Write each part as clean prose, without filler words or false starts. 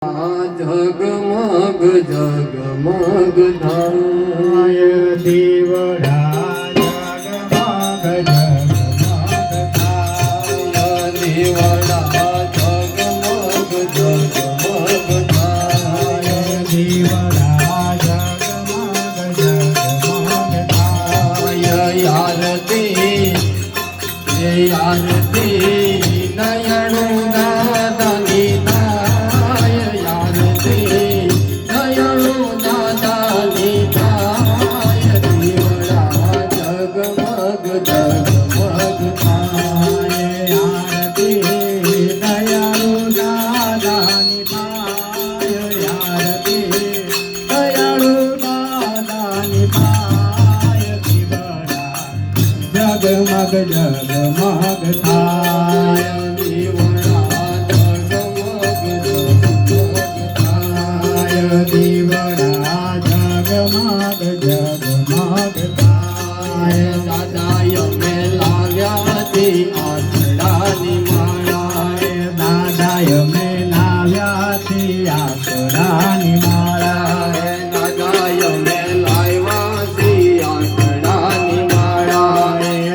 જગમગ જગમગ થાય દીવડા જગમગ જગમગ થાય દીવડા જગમગ જગમગ થાય દીવડા જગમગ જગમગ થાય આરતી નયણું દાદાની થાય આરતી નયણું દાદાની થાય દીવડા જગમગ જગમગ થાય આરતી દયાળુ દાદાની થાય આરતી દયાળુ દાદાની થાય દીવડા જગમગ જગમગ થાય દીવડા જગમગ જગમગ થાય દીવડા જગમગ જગમગ થાય દાદાએ મેં લાવ્યાથી આસડાની માળા દાદાએ મેં લાવ્યાથી આસડાની માળા દાદાએ મેં લાવ્યાથી આસડાની માળા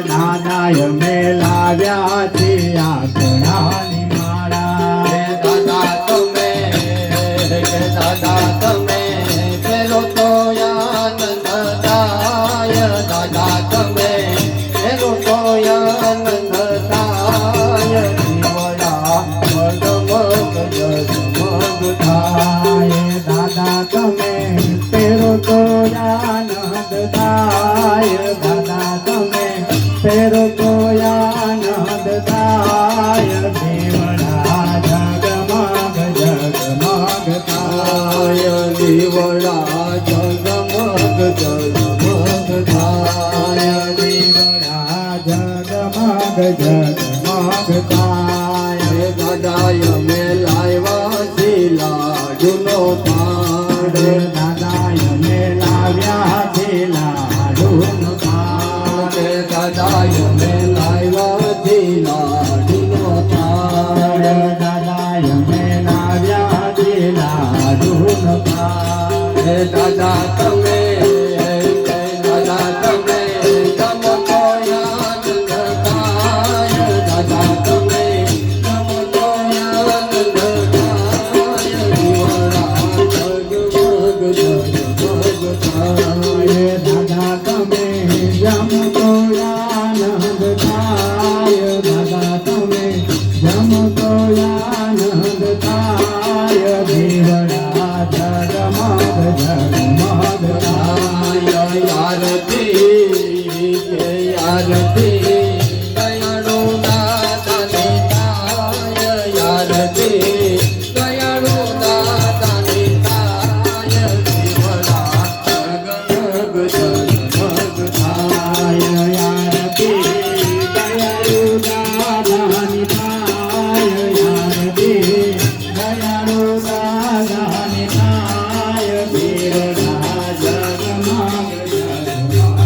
દાદાએ મેં લાવ્યાથી આસડાની માળા દાદા તમે પેલો તો આનંદ થાય દાદા તમે પેલો તો આનંદ થાય દીવડા જગમગ જગમગ થાય દાદા તમે પેરો તો આનંદ થાય દાદા તમે પેરો તો આનંદ થાય દીવડા જગમગ જગમગ થાય દીવડા જગમગ જગમગ થાય દીવડા જગમગ જગમગ થાય દાદાએ મેં લાવ્યા છે લાડુનો પાડ દાદાએ મેં લાવ્યા છે લાડુનો પાડ દાદાએ મેં લાવ્યા છે લાડુનો પાડ દાદાએ મેં લાવ્યા છે લાડુનો પાડ દાદા તમે દાદા તમે ચમકો આનંદ થાય દાદા તમે ચમકો આનંદ થાય દીવડા જગમગ જગમગ થાય દાદા તમે જમતો આનંદ થાય દાદા તમે જમતો આનંદ થાય દીવડા જગમગ જગમગ થાય આરતી દયાળુ દાદાની થાય આરતી દયાળુ દાદાની થાય દીવડા જગમગ જગમગ થાય આરતી દયાળુ દાદાની થાય આરતી દયાળુ દાદાની થાય દીવડા જગમગ જગમગ